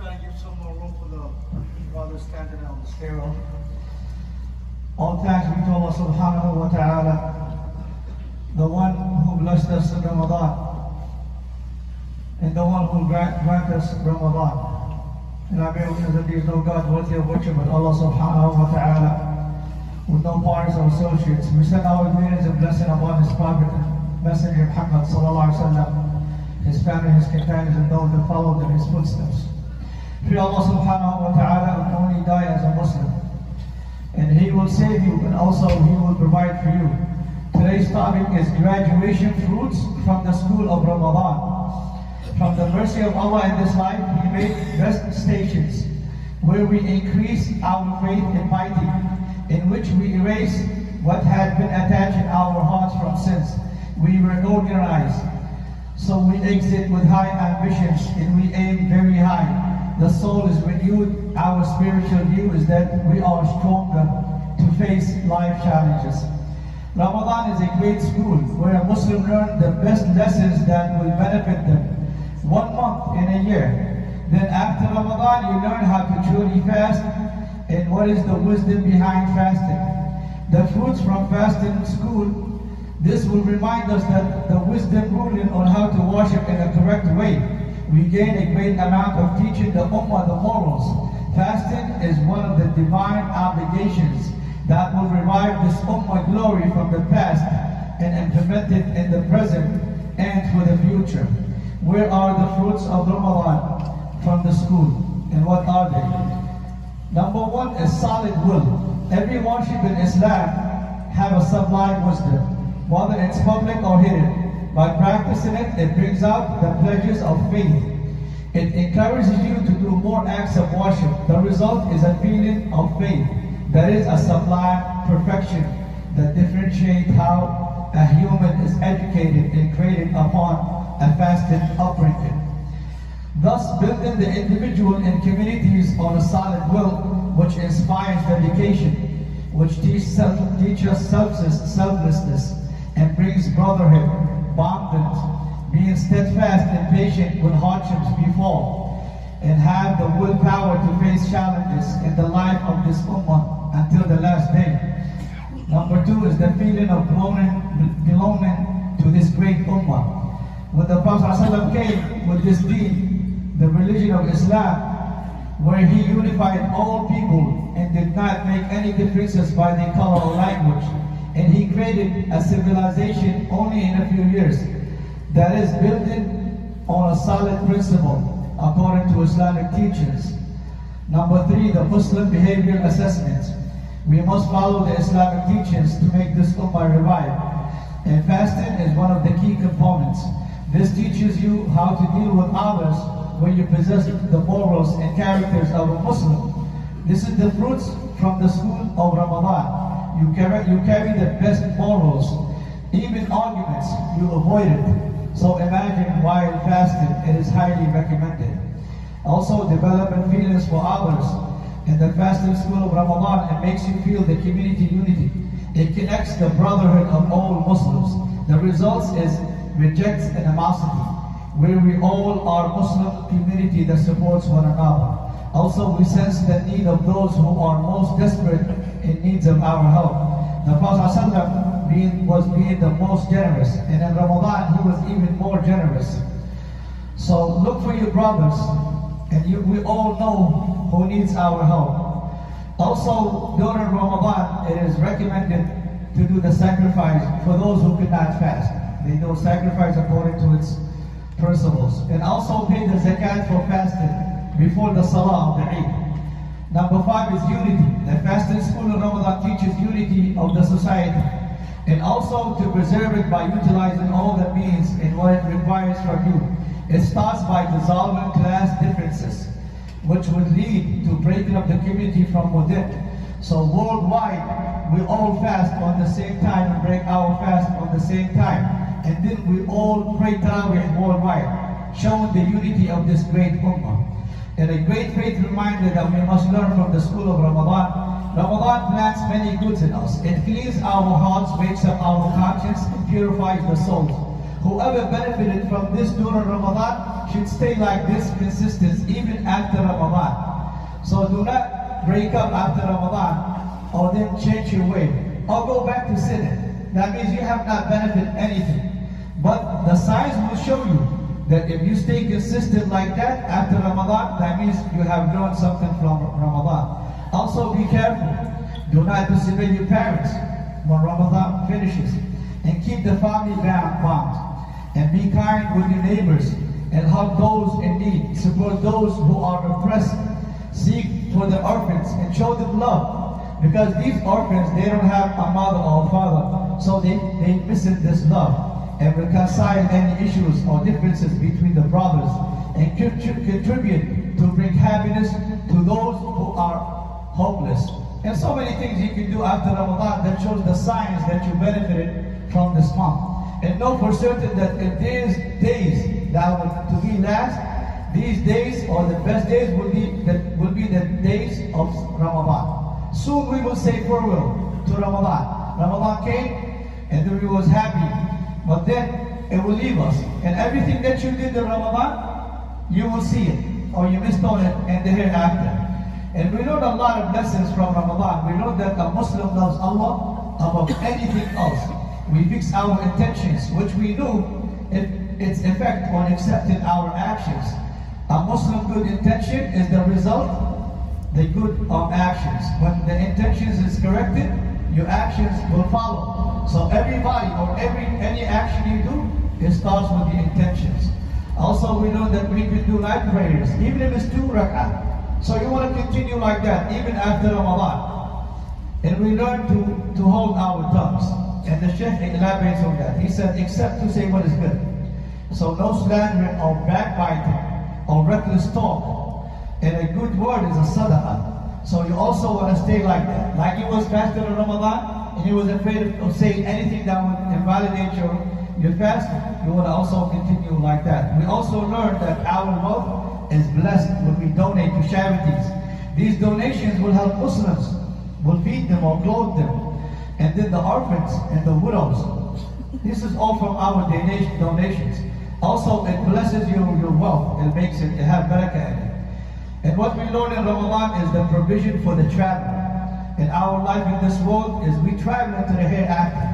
try to give some more room for the brothers standing on the stairwell. All thanks be to Allah subhanahu wa ta'ala, the one who blessed us in Ramadan, and the one who grant us Ramadan. And I bear witness that there is no God worthy of worship but Allah subhanahu wa ta'ala, with no partners or associates. We send our greetings and blessing upon His Prophet, Messenger Muhammad sallallahu alaihi wasallam, his family, his companions, and those that followed in his footsteps. Fear Allah subhanahu wa ta'ala and only die as a Muslim. And He will save you, and also He will provide for you. Today's topic is graduation fruits from the school of Ramadan. From the mercy of Allah in this life, He made best stations where we increase our faith and piety, in which we erase what had been attached in our hearts from sins. We reorganize, so we exit with high ambitions and we aim very high. The soul is renewed. Our spiritual view is that we are stronger to face life challenges. Ramadan is a great school where a Muslim learns the best lessons that will benefit them 1 month in a year. Then after Ramadan, you learn how to truly fast and what is the wisdom behind fasting. The fruits from fasting school, this will remind us that the wisdom ruling on how to worship in a correct way. We gain a great amount of teaching the Ummah the morals. Fasting is one of the divine obligations that will revive this Ummah glory from the past and implement it in the present and for the future. Where are the fruits of Ramadan from the school, and what are they? Number one is solid will. Every worship in Islam have a sublime wisdom, whether it's public or hidden. By practicing it, it brings out the pledges of faith. It encourages you to do more acts of worship. The result is a feeling of faith that is a sublime perfection that differentiates how a human is educated and created upon a fasted upbringing. Thus, building the individual and communities on a solid will, which inspires dedication, which teaches selflessness, and brings brotherhood, bondage, being steadfast and patient when hardships befall, and have the willpower to face challenges in the life of this Ummah until the last day. Number two is the feeling of belonging to this great Ummah. When the Prophet ﷺ came with this deen, the religion of Islam, where He unified all people and did not make any differences by their color or language, and He created a civilization only in a few years that is building on a solid principle according to Islamic teachings. Number three, the Muslim behavioral assessments. We must follow the Islamic teachings to make this Ummah revive. And fasting is one of the key components. This teaches you how to deal with others when you possess the morals and characters of a Muslim. This is the fruits from the school of Ramadan. You carry the best morals. Even arguments, you avoid it. So imagine while fasting, it is highly recommended. Also, developing feelings for others. In the fasting school of Ramadan, it makes you feel the community unity. It connects the brotherhood of all Muslims. The result is rejects animosity, where we all are Muslim community that supports one another. Also, we sense the need of those who are most desperate in needs of our help. The Prophet ﷺ was being the most generous, and in Ramadan he was even more generous. So look for your brothers, and we all know who needs our help. Also, during Ramadan, it is recommended to do the sacrifice for those who could not fast. They do sacrifice according to its principles. And also pay the zakat for fasting before the salah of the Eid. Number five is unity. The fasting school of Ramadan teaches unity of the society, and also to preserve it by utilizing all the means in what it requires from you. It starts by dissolving class differences, which would lead to breaking up the community from within. So worldwide, we all fast on the same time and break our fast on the same time. And then we all pray Tarawih worldwide, showing the unity of this great Ummah. And a great faith reminder that we must learn from the school of Ramadan. Ramadan plants many goods in us. It cleans our hearts, wakes up our conscience, and purifies the soul. Whoever benefited from this during Ramadan should stay like this consistent even after Ramadan. So do not break up after Ramadan or then change your way or go back to sinning. That means you have not benefited anything. But the signs will show you that if you stay consistent like that after Ramadan, that means you have learned something from Ramadan. Also be careful. Do not disobey your parents when Ramadan finishes. And keep the family bound. And be kind with your neighbors. And help those in need. Support those who are oppressed. Seek for the orphans and show them love. Because these orphans, they don't have a mother or a father. So they missing this love. And reconcile any issues or differences between the brothers. And contribute to bring happiness to those who are hopeless. And so many things you can do after Ramadan that shows the signs that you benefited from this month. And know for certain that if these days that were to be last, these days or the best days will be the days of Ramadan. Soon we will say farewell to Ramadan. Ramadan came and then we was happy, but then it will leave us. And everything that you did in Ramadan, you will see it, or you missed on it in the hereafter. And we learned a lot of lessons from Ramadan. We learned that a Muslim loves Allah above anything else. We fix our intentions, which we knew its effect on accepting our actions. A Muslim good intention is the result, the good of actions. When the intentions is corrected, your actions will follow. So everybody or any action you do, it starts with the intentions. Also, we know that we can do night prayers, even if it's 2 rak'ah. So you want to continue like that, even after Ramadan. And we learn to hold our tongues. And the Sheikh elaborates on that. He said, except to say what is good. So no slandering or backbiting or reckless talk. And a good word is a sadaqah. So you also want to stay like that. Like he was fasting in Ramadan, and he was afraid of saying anything that would invalidate your fast. You want to also continue like that. We also learned that our wealth is blessed when we donate to charities. These donations will help Muslims, will feed them or clothe them. And then the orphans and the widows. This is all from our donations. Also, it blesses your wealth. It makes it have barakah in it. And what we learn in Ramadan is the provision for the traveler. And our life in this world is we travel into the hereafter.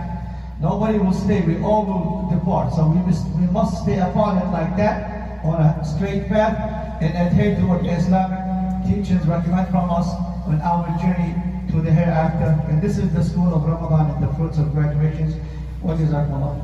Nobody will stay. We all will depart. So we must stay upon it like that, on a straight path, and adhere to what the Islamic teachings recommend from us on our journey to the hereafter. And this is the school of Ramadan and the fruits of graduations. What is our Ramadan?